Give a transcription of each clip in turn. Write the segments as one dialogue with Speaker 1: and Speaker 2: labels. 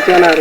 Speaker 1: sonar.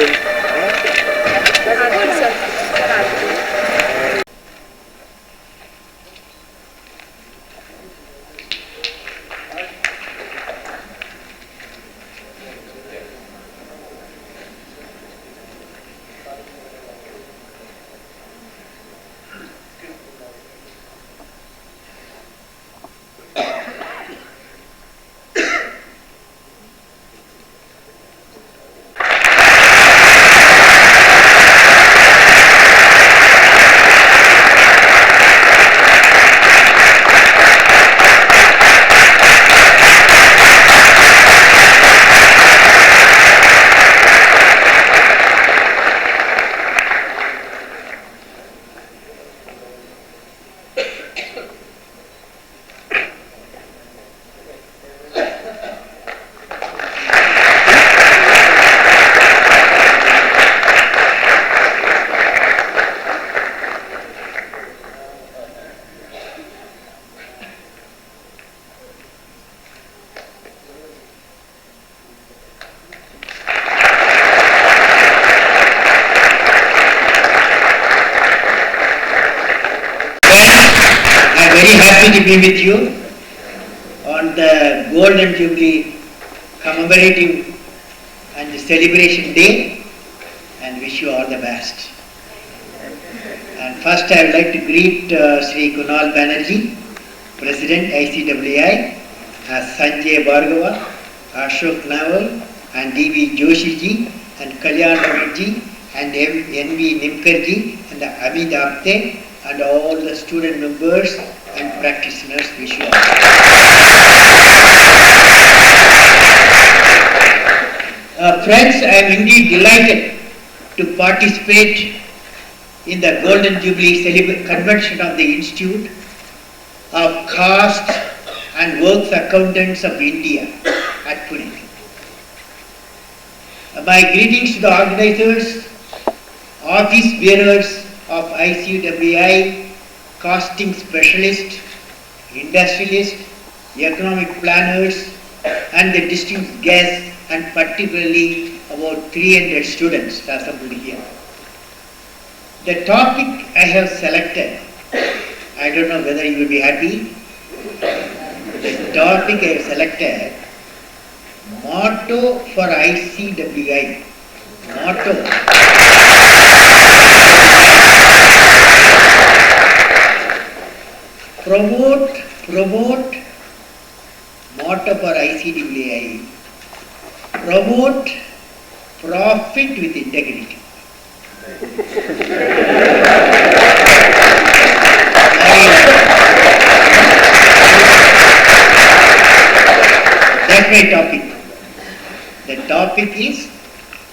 Speaker 2: Very happy to be with you on the Golden Jubilee commemorative and celebration day, and wish you all the best. And first I would like to greet Sri Kunal Banerjee, President ICWI, Sanjay Bhargava, Ashok Naval, and D.V. Joshi ji, and Kalyan Ramit ji, and N.V. Nimkar ji, and Amit Apte, and all the student members and practitioners. Wish you all. Friends, I am indeed delighted to participate in the Golden Jubilee Convention of the Institute of Caste and Works Accountants of India at Pune. My greetings to the organizers, office bearers of ICWI, costing specialists, industrialists, economic planners, and the distinguished guests, and particularly about 300 students assembled here. The topic I have selected, I don't know whether you will be happy. The topic I have selected, motto for ICWI. Motto. Promote, motto for ICWI. Promote profit with integrity. That's my topic. The topic is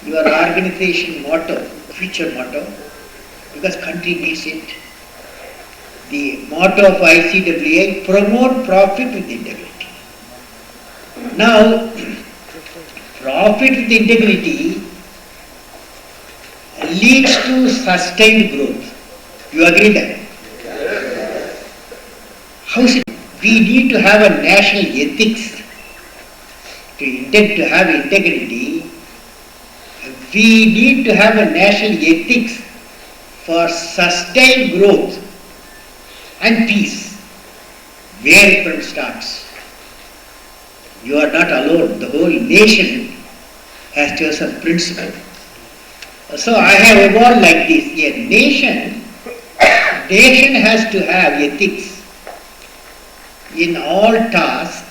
Speaker 2: your organization motto, future motto, because country needs it. The motto of ICWI, promote profit with integrity. Now, profit with integrity leads to sustained growth. You agree that? How should we need to have a national ethics to have integrity? We need to have a national ethics for sustained growth and peace. Where it starts. You are not alone. The whole nation has to have some principle. So I have evolved like this. A nation has to have ethics in all tasks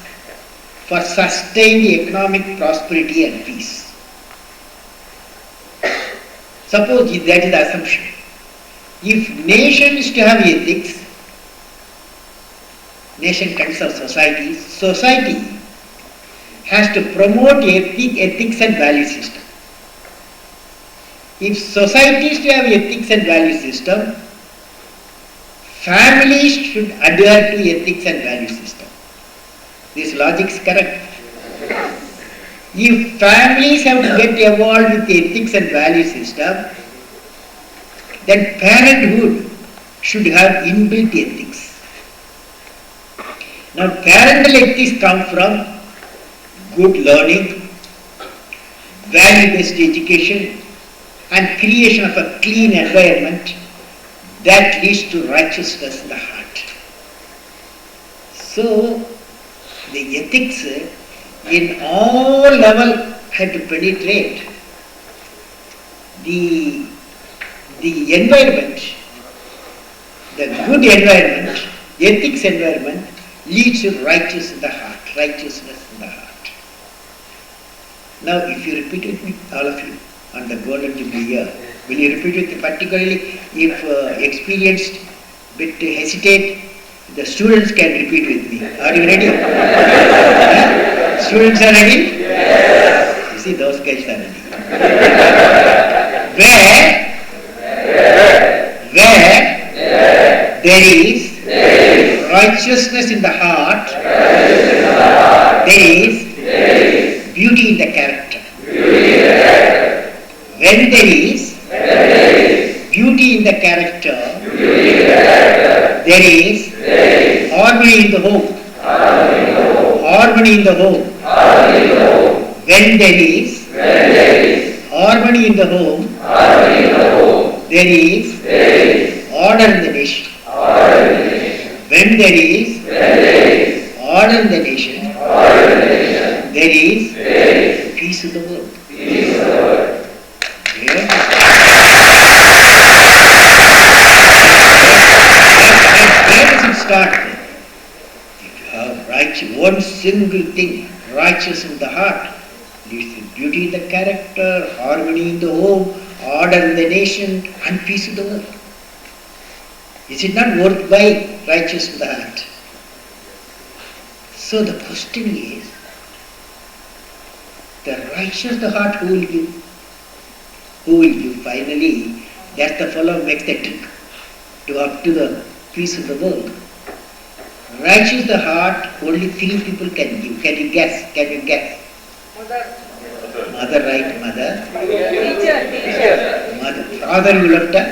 Speaker 2: for sustained economic prosperity and peace. Suppose that is the assumption. If nation is to have ethics, nation consists of society. Society has to promote ethics and value system. If society is to have ethics and value system, families should adhere to ethics and value system. This logic is correct. If families have to get involved with ethics and value system, then parenthood should have inbuilt ethics. Now parental ethics come from good learning, value-based education, and creation of a clean environment that leads to righteousness in the heart. So, the ethics in all levels had to penetrate. The environment, the good environment, ethics environment leads to righteousness in the heart. Now, if you repeat it with all of you on the Golden Jubilee year, will you repeat it particularly if experienced, bit hesitate? The students can repeat with me. Are you ready? Students are ready? Yes. You see, those guys are ready. Where there is righteousness in the heart, there is beauty in the character. When there is beauty in the character, there is harmony in the home. Harmony in the home. When there is harmony in the home, there is order in the nation. When there is order in the nation, there is peace in the world. Yeah. Where does it start? If you have one single thing, righteous in the heart, leads to beauty in the character, harmony in the home, order in the nation, and peace in the world. Is it not worth by righteous in the heart? So the question is, the righteous the heart, who will give? Who will give? Finally, that's the fellow makes the trick to up to the peace of the world. Righteous the heart, only 3 people can give. Can you guess? Mother, right? Mother. Teacher. Mother. Father, you left her.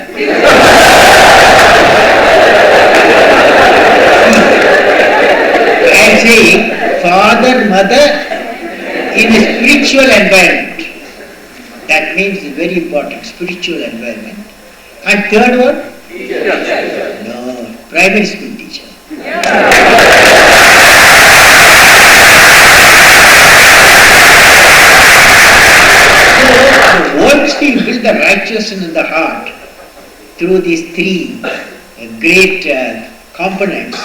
Speaker 2: I am saying father, mother in a spiritual environment. That means very important, spiritual environment. And third one? Teacher. No, primary school teacher. So once we build the righteousness in the heart through these 3 great components,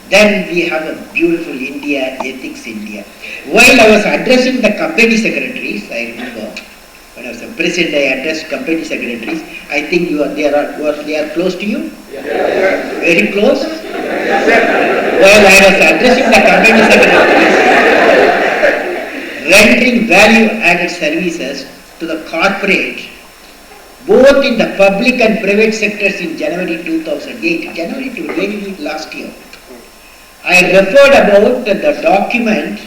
Speaker 2: then we have a beautiful India, ethics India. While I was addressing the company secretaries, I remember when I was a president, I addressed company secretaries. I think they are close to you? Yes. Very close? Yes. While I was addressing the company secretaries, rendering value-added services to the corporate, both in the public and private sectors in January 2008, January to January last year. I referred about the document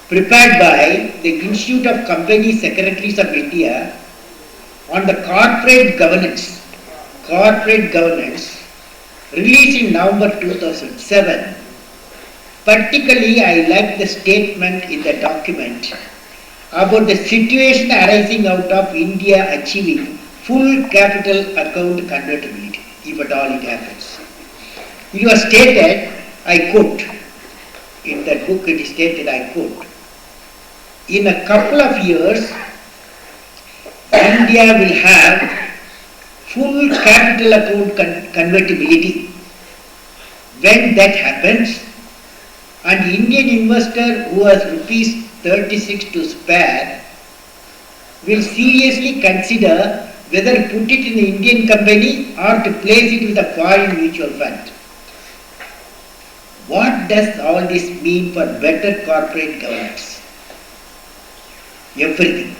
Speaker 2: prepared by the Institute of Company Secretaries of India on the corporate governance, released in November 2007. Particularly, I like the statement in the document about the situation arising out of India achieving full capital account convertibility, if at all it happens. It was stated, I quote, in that book it is stated, I quote, in a couple of years, India will have full capital account convertibility. When that happens, an Indian investor who has rupees 36 to spare will seriously consider whether to put it in an Indian company or to place it with a foreign mutual fund. What does all this mean for better corporate governance? Everything.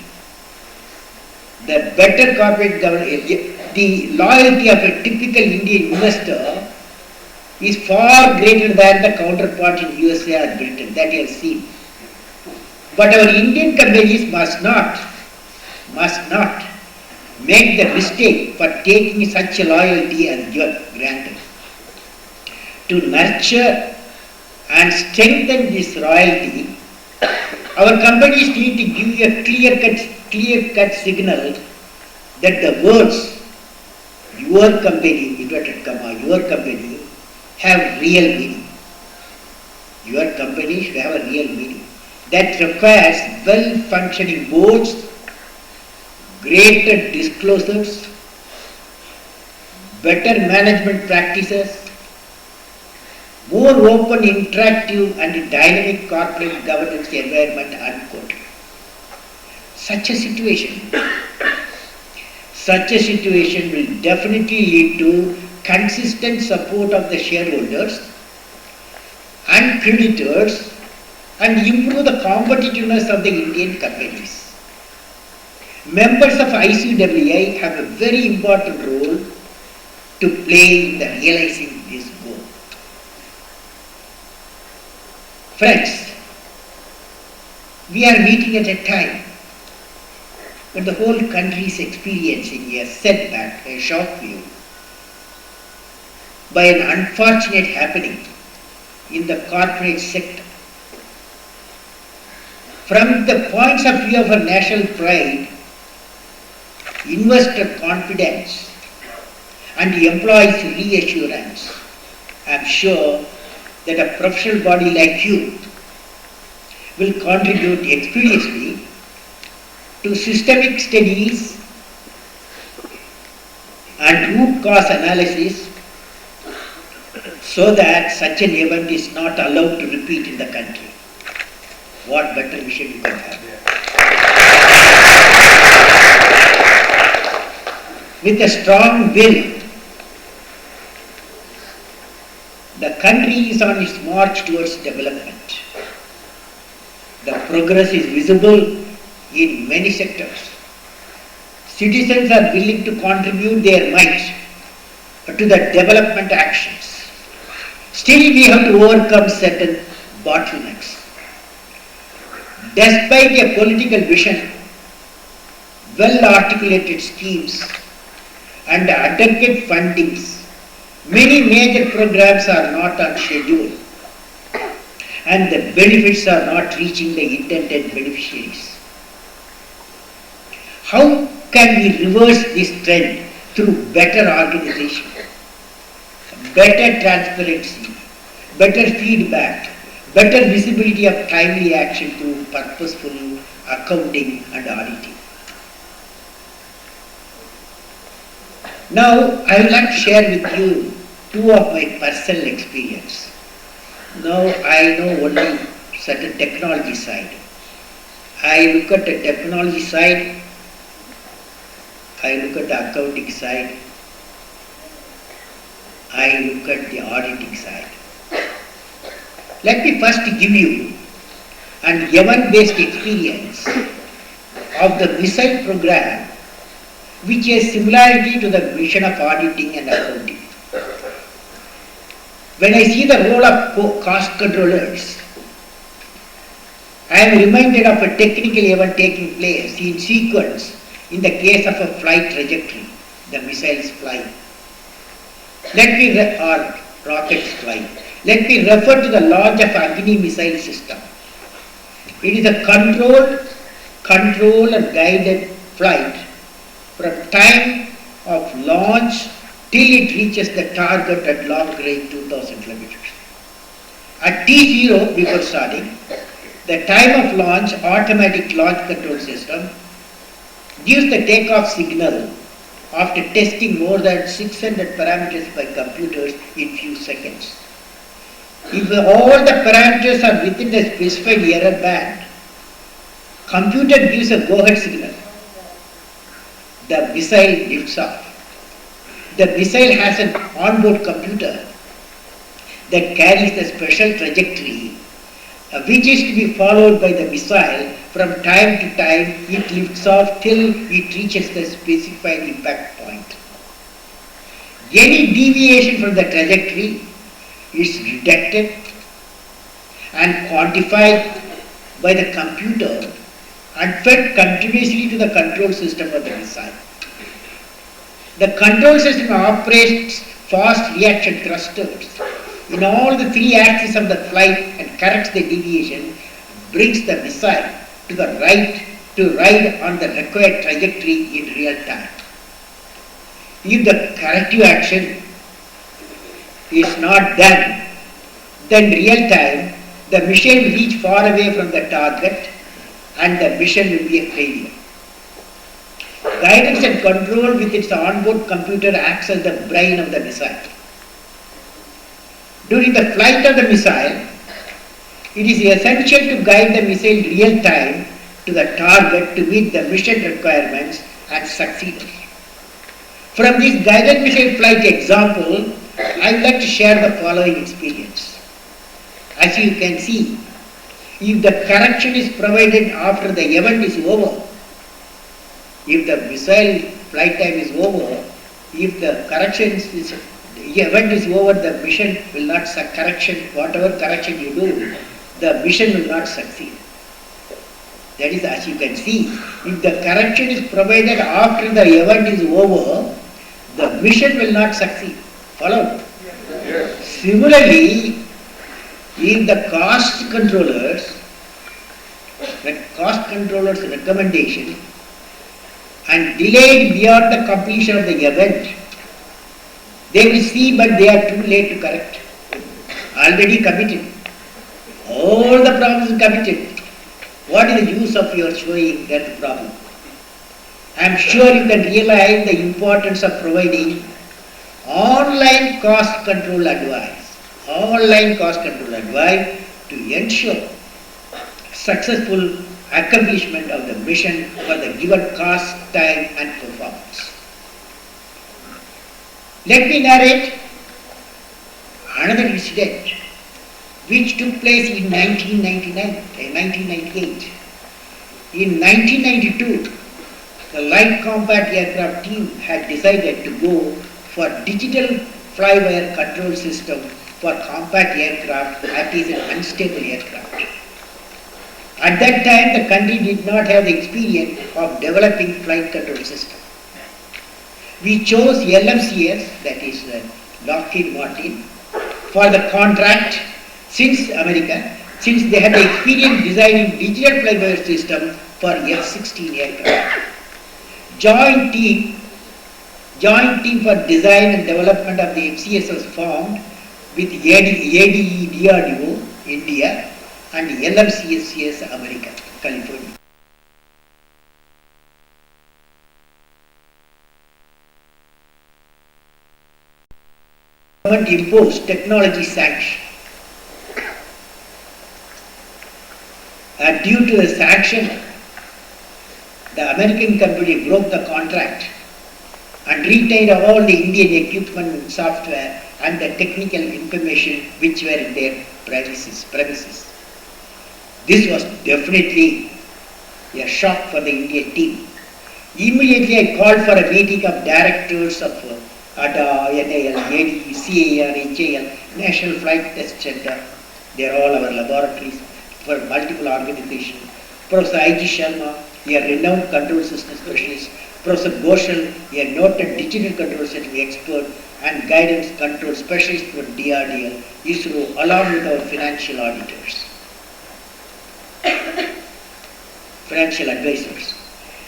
Speaker 2: The better corporate governance, the loyalty of a typical Indian investor is far greater than the counterpart in USA or Britain, that you have seen. But our Indian companies must not make the mistake for taking such a loyalty as granted. To nurture and strengthen this loyalty Our companies need to give a clear-cut signal that the words your company, inverted comma, your company have real meaning. Your company should have a real meaning. That requires well-functioning boards, greater disclosures, better management practices, more open, interactive and dynamic corporate governance environment, unquote. Such a situation will definitely lead to consistent support of the shareholders and creditors and improve the competitiveness of the Indian companies. Members of ICWI have a very important role to play in the realizing this goal. Friends, we are meeting at a time when the whole country is experiencing a setback, a shock view, by an unfortunate happening in the corporate sector. From the points of view of our national pride, investor confidence and employees' reassurance, I am sure that a professional body like you will contribute expeditiously to systemic studies and root cause analysis so that such an event is not allowed to repeat in the country. What better vision you can have? With a strong will, the country is on its march towards development. The progress is visible in many sectors. Citizens are willing to contribute their might to the development actions. Still, we have to overcome certain bottlenecks. Despite a political vision, well-articulated schemes and adequate fundings, many major programs are not on schedule and the benefits are not reaching the intended beneficiaries. How can we reverse this trend through better organization, better transparency, better feedback, better visibility of timely action through purposeful accounting and auditing? Now, I would like to share with you two of my personal experience. Now, I know only certain technology side. I look at the technology side, I look at the accounting side, I look at the auditing side. Let me first give you an event-based experience of the missile program, which has similarity to the mission of auditing and accounting. When I see the role of cost controllers, I am reminded of a technical event taking place in sequence in the case of a flight trajectory, the missiles flying. Or rockets flying. Let me refer to the launch of Agni missile system. It is a controlled and guided flight from time of launch till it reaches the target at long range 2000 kilometers. At T0 before starting, the time of launch automatic launch control system gives the takeoff signal after testing more than 600 parameters by computers in few seconds. If all the parameters are within the specified error band, computer gives a go-ahead signal. The missile lifts off. The missile has an onboard computer that carries the special trajectory which is to be followed by the missile from time to time. It lifts off till it reaches the specified impact point. Any deviation from the trajectory is detected and quantified by the computer and fed continuously to the control system of the missile. The control system operates fast reaction thrusters in all the three axes of the flight and corrects the deviation brings the missile to the right to ride on the required trajectory in real time. If the corrective action is not done, then real time the missile will reach far away from the target and the mission will be a failure. Guidance and control with its onboard computer acts as the brain of the missile. During the flight of the missile, it is essential to guide the missile real time to the target to meet the mission requirements and succeed. From this guided missile flight example, I would like to share the following experience. As you can see, if the correction is provided after the event is over, if the missile flight time is over, if the event is over, the mission will not whatever correction you do, the mission will not succeed. That is, as you can see, if the correction is provided after the event is over, the mission will not succeed. Follow? Yes. Similarly, if the cost controller's recommendation and delayed beyond the completion of the event, they will see but they are too late to correct. Already committed. All the problems are committed. What is the use of your showing that problem? I am sure you can realize the importance of providing online cost control advice. Online cost control advice to ensure successful accomplishment of the mission for the given cost, time and performance. Let me narrate another incident which took place in 1998. In 1992, the Light Combat Aircraft team had decided to go for digital fly-wire control system for combat aircraft that is an unstable aircraft. At that time, the country did not have the experience of developing flight control system. We chose LMCS, that is Lockheed Martin, for the contract since they had the experience designing digital fly-by-wire system for F-16 aircraft. Joint team for design and development of the FCS was formed with ADE DRDO, India, and LMCS America, California. Government imposed technology sanction. Due to the sanction, the American company broke the contract and retained all the Indian equipment and software and the technical information which were in their premises. This was definitely a shock for the Indian team. Immediately I called for a meeting of directors of ADA, NAL, ADE, CAR, HAL, National Flight Test Center. They are all our laboratories for multiple organizations. Professor I.G. Sharma, a renowned control system specialist. Professor Ghoshal, a noted digital control system expert and guidance control specialist for DRDL, ISRO, along with our financial auditors, financial advisors.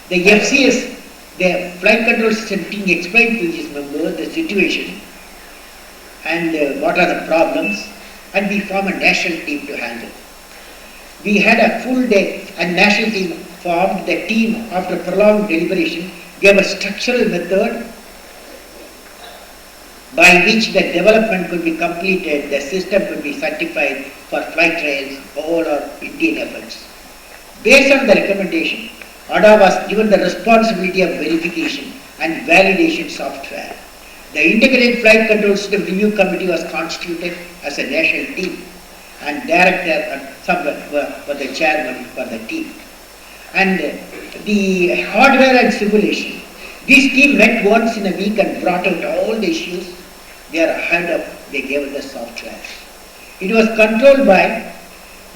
Speaker 2: The FCS, the flight control system team, explained to his members the situation and what are the problems, and we formed a national team to handle. We had a full day and national team formed. The team, after prolonged deliberation, gave a structural method by which the development could be completed, the system could be certified for flight trials, all our Indian efforts. Based on the recommendation, ADA was given the responsibility of verification and validation software. The Integrated Flight Control System Review Committee was constituted as a national team, and director and someone for the chairman for the team. And the hardware and simulation. This team met once in a week and brought out all the issues. They are ahead of, they gave us the software. It was controlled by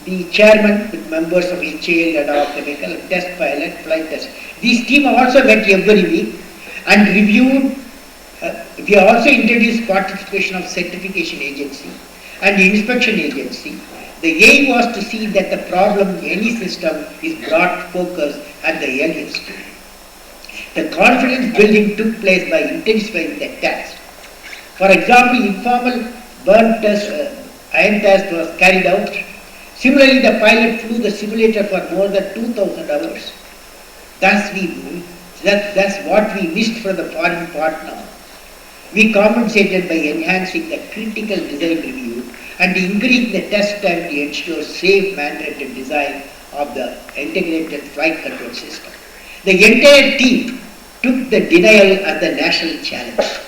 Speaker 2: the chairman with members of HAL, ADA, chemical, test pilot, flight test. This team also met every week and reviewed. We also introduced participation of certification agency and inspection agency. The aim was to see that the problem in any system is brought focus at the earliest stage. The confidence building took place by intensifying the test. For example, informal burn test, iron test was carried out. Similarly, the pilot flew the simulator for more than 2,000 hours. That's what we missed from the foreign partner. We compensated by enhancing the critical design review and increasing the test time to ensure safe mandated design of the integrated flight control system. The entire team took the denial as the national challenge.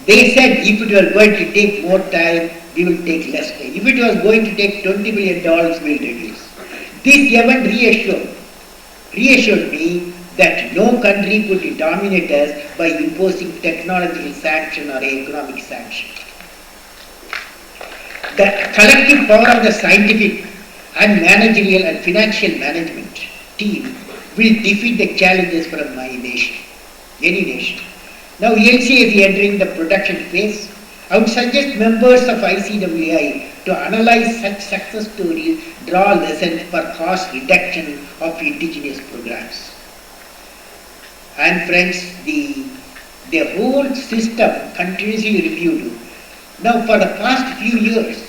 Speaker 2: They said if it was going to take more time, we will take less time. If it was going to take $20 million, we will reduce. This event reassured me that no country could dominate us by imposing technological sanction or economic sanction. The collective power of the scientific and managerial and financial management team will defeat the challenges from my nation, any nation. Now LCA is entering the production phase. I would suggest members of ICWI to analyze such success stories, draw lessons for cost reduction of indigenous programs. And friends, the whole system continuously reviewed. Now for the past few years,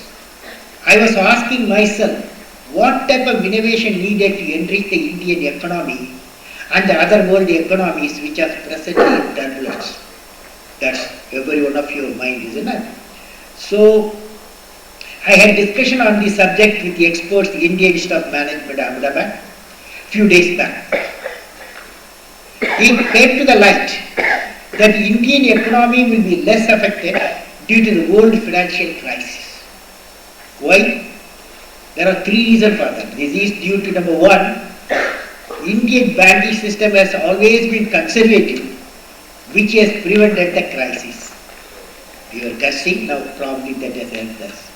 Speaker 2: I was asking myself what type of innovation needed to enrich the Indian economy and the other world economies which are presently in turbulence. That's every one of your mind, isn't it? So, I had discussion on the subject with the experts, the Indian Institute of Management, Ahmedabad, few days back. It came to the light that the Indian economy will be less affected due to the world financial crisis. Why? There are three reasons for that. This is due to number one, Indian banking system has always been conservative, which has prevented the crisis. You are guessing, now probably that has helped us.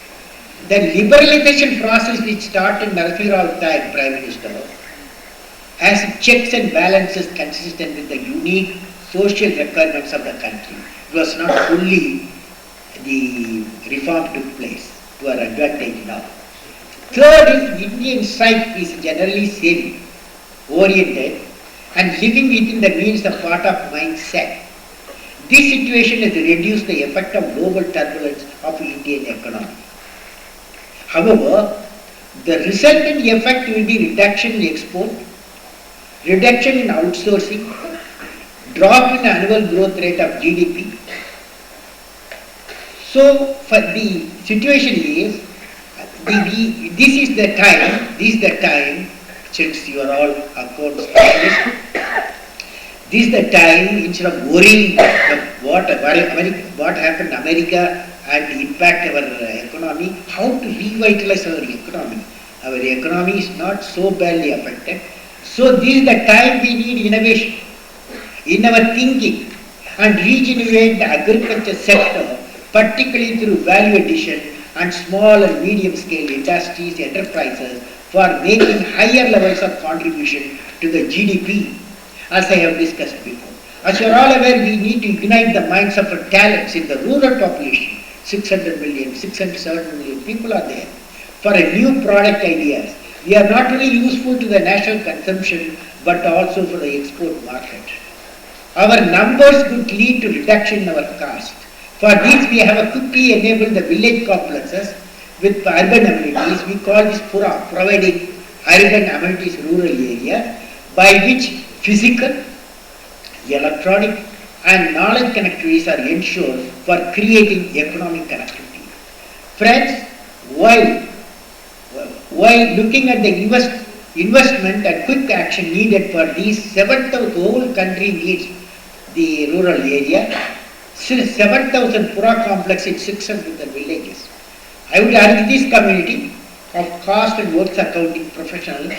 Speaker 2: The liberalization process which started Narasimha Rao time, Prime Minister, has checks and balances consistent with the unique social requirements of the country. It was not fully the reform took place to our advantage now. Third is Indian psyche is generally saving, oriented and living within the means of part of mindset. This situation has reduced the effect of global turbulence of Indian economy. However, the resultant effect will be reduction in export, reduction in outsourcing, drop in annual growth rate of GDP. So, for the situation is, this is the time, since you are all accounts specialists, this is the time, instead of worrying what happened in America and impact our economy, how to revitalize our economy. Our economy is not so badly affected. So this is the time we need innovation in our thinking and regenerate the agriculture sector, particularly through value addition and small and medium scale industries, enterprises for making higher levels of contribution to the GDP, as I have discussed before. As you are all aware, we need to ignite the minds of our talents in the rural population. 600 million, 670 million people are there. For a new product ideas, we are not only useful to the national consumption, but also for the export market. Our numbers could lead to reduction in our cost. For this, we have quickly enabled the village complexes with urban amenities. We call this Pura, providing urban amenities rural area, by which physical, electronic and knowledge connectivities are ensured for creating economic connectivity. Friends, while looking at the investment and quick action needed for these 7,000, the whole country needs the rural area, 7,000 Pura complex in 600 villages. I would urge this community of cost and works accounting professionals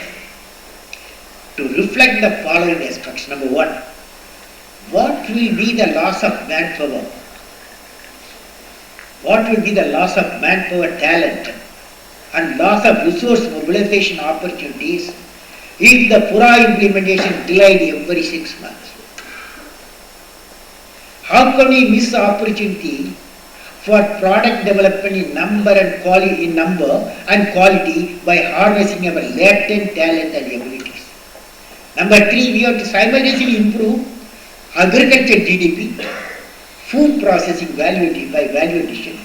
Speaker 2: to reflect the following aspects. Number one, what will be the loss of manpower? What will be the loss of manpower talent and loss of resource mobilization opportunities if the Pura implementation delayed every 6 months? How can we miss the opportunity for product development in number and quality by harnessing our latent talent and abilities. Number three, we have to simultaneously improve agriculture GDP, food processing value by value addition,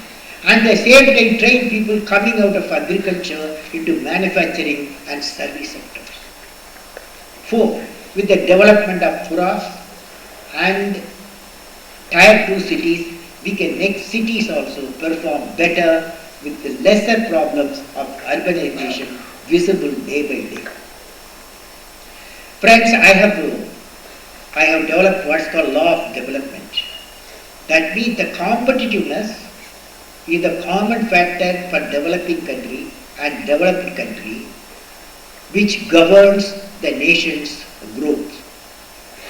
Speaker 2: and at the same time train people coming out of agriculture into manufacturing and service sectors. Four, with the development of puras and tier 2 cities, we can make cities also perform better with the lesser problems of urbanization visible day by day. Friends, I have developed what's called law of development. That means the competitiveness is the common factor for developing country and developed country which governs the nation's growth.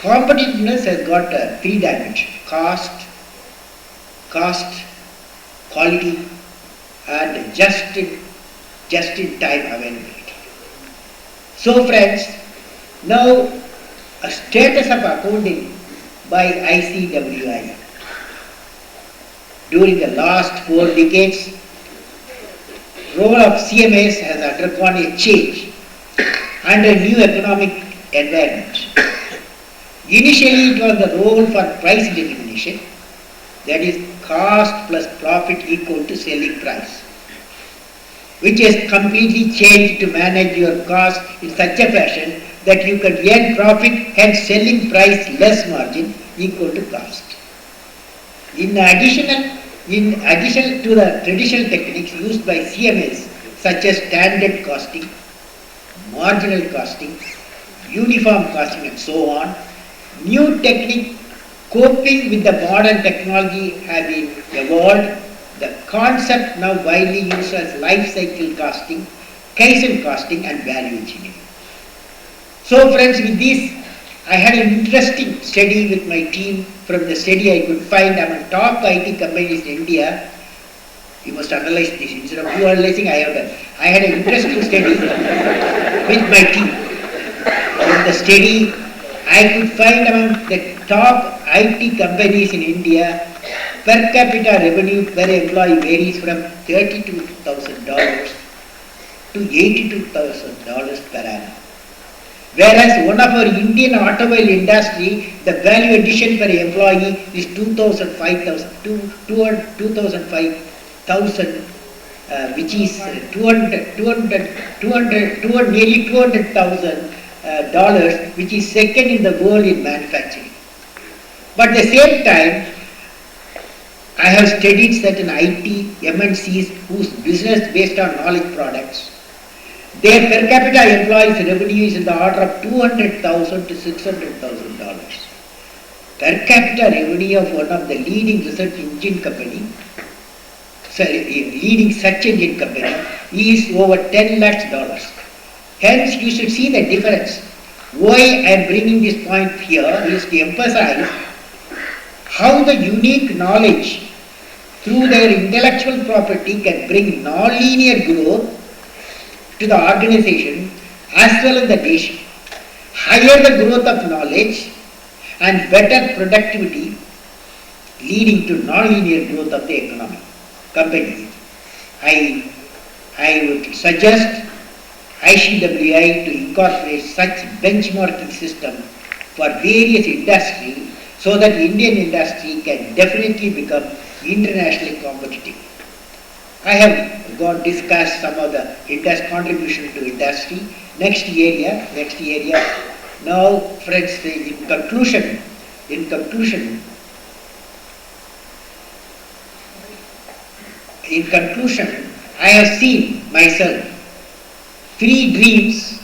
Speaker 2: Competitiveness has got three dimensions: cost, quality, and just-in-time availability. So friends, now a status of accounting by ICWI. During the last 4 decades, role of CMS has undergone a change and a new economic environment. Initially, it was the role for price determination, that is cost plus profit equal to selling price, which has completely changed to manage your cost in such a fashion that you can earn profit, hence selling price less margin equal to cost. In addition to the traditional techniques used by CMS such as standard costing, marginal costing, uniform costing and so on, new technique coping with the modern technology have been evolved. The concept now widely used as life cycle costing, Kaizen costing and value engineering. So friends, with this I had an interesting study with my team. From the study I could find among top IT companies in India. You must analyze this. Instead of you analyzing, I had an interesting study with my team. From the study I could find among the top IT companies in India, per capita revenue per employee varies from $32,000 to $82,000 per annum. Whereas one of our Indian automobile industry, the value addition per employee is 2,500, which is nearly $200,000, which is second in the world in manufacturing. But at the same time, I have studied certain IT MNCs whose business based on knowledge products. Their per capita employees revenue is in the order of $200,000 to $600,000. Per capita revenue of one of the leading search engine company is over $10 lakhs. Hence, you should see the difference. Why I am bringing this point here is to emphasize how the unique knowledge through their intellectual property can bring non-linear growth to the organization as well as the nation. Higher the growth of knowledge and better productivity leading to non-linear growth of the economy, company. I would suggest ICWI to incorporate such benchmarking system for various industries so that Indian industry can definitely become internationally competitive. I have discussed some of the contribution to industry. Next area. Now, friends, in conclusion, I have seen myself 3 dreams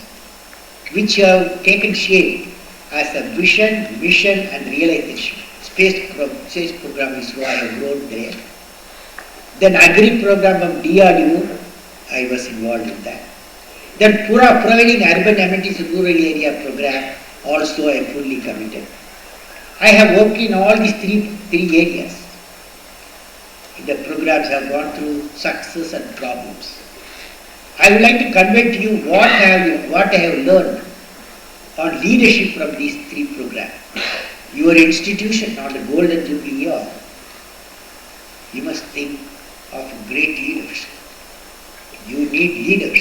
Speaker 2: which have taken shape as a vision, mission and realization. Space program is who I have wrote there. Then agri program of DRDO, I was involved in that. Then providing urban amenities rural area program, also I am fully committed. I have worked in all these three areas. The programs have gone through success and problems. I would like to convey to you what I have learned on leadership from these 3 programs. Your institution, not the golden jubilee year, You must think of great leaders. You need leaders.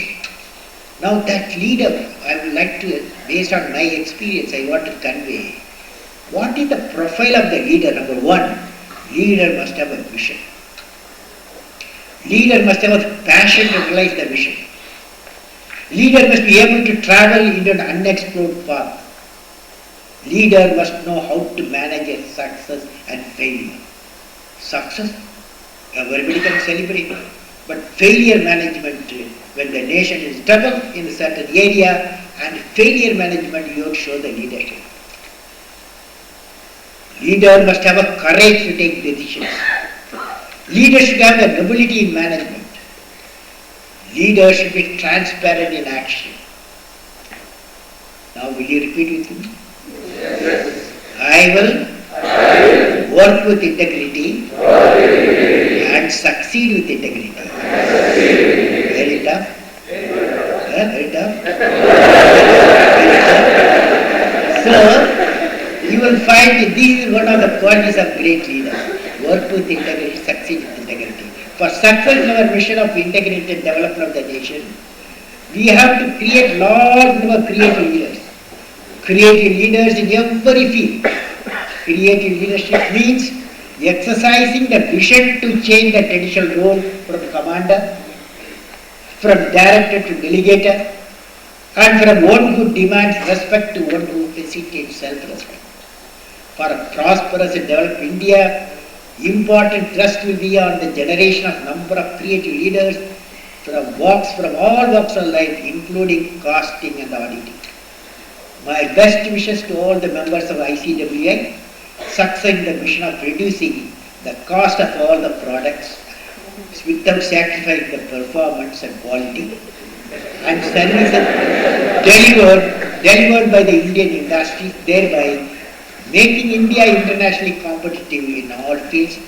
Speaker 2: Now that leader, I would like to, based on my experience, I want to convey, what is the profile of the leader? Number one, leader must have a vision. Leader must have a passion to realize the vision. Leader must be able to travel into an unexplored path. Leader must know how to manage a success and failure. Success, everybody can celebrate. But failure management, when the nation is trouble in a certain area, and failure management, you have to show the leadership. Leader must have a courage to take decisions. Leader should have the nobility in management. Leader should be transparent in action. Now will you repeat with me?
Speaker 1: Yes.
Speaker 2: I will work with integrity and succeed with integrity. Very tough. Very tough. So, you will find that this is one of the qualities of great leaders. Work with integrity, succeed with integrity. For success in our mission of integrated development of the nation, we have to create large number of creative leaders. Creative leaders in every field. Creative leadership means exercising the vision to change the traditional role from commander, from director to delegator, and from one who demands respect to one who facilitates self-respect. For a prosperous and developed India, important thrust will be on the generation of number of creative leaders from all walks of life, including costing and auditing. My best wishes to all the members of ICWI, success in the mission of reducing the cost of all the products without sacrificing the performance and quality, and services delivered by the Indian industry, thereby making India internationally competitive in all fields.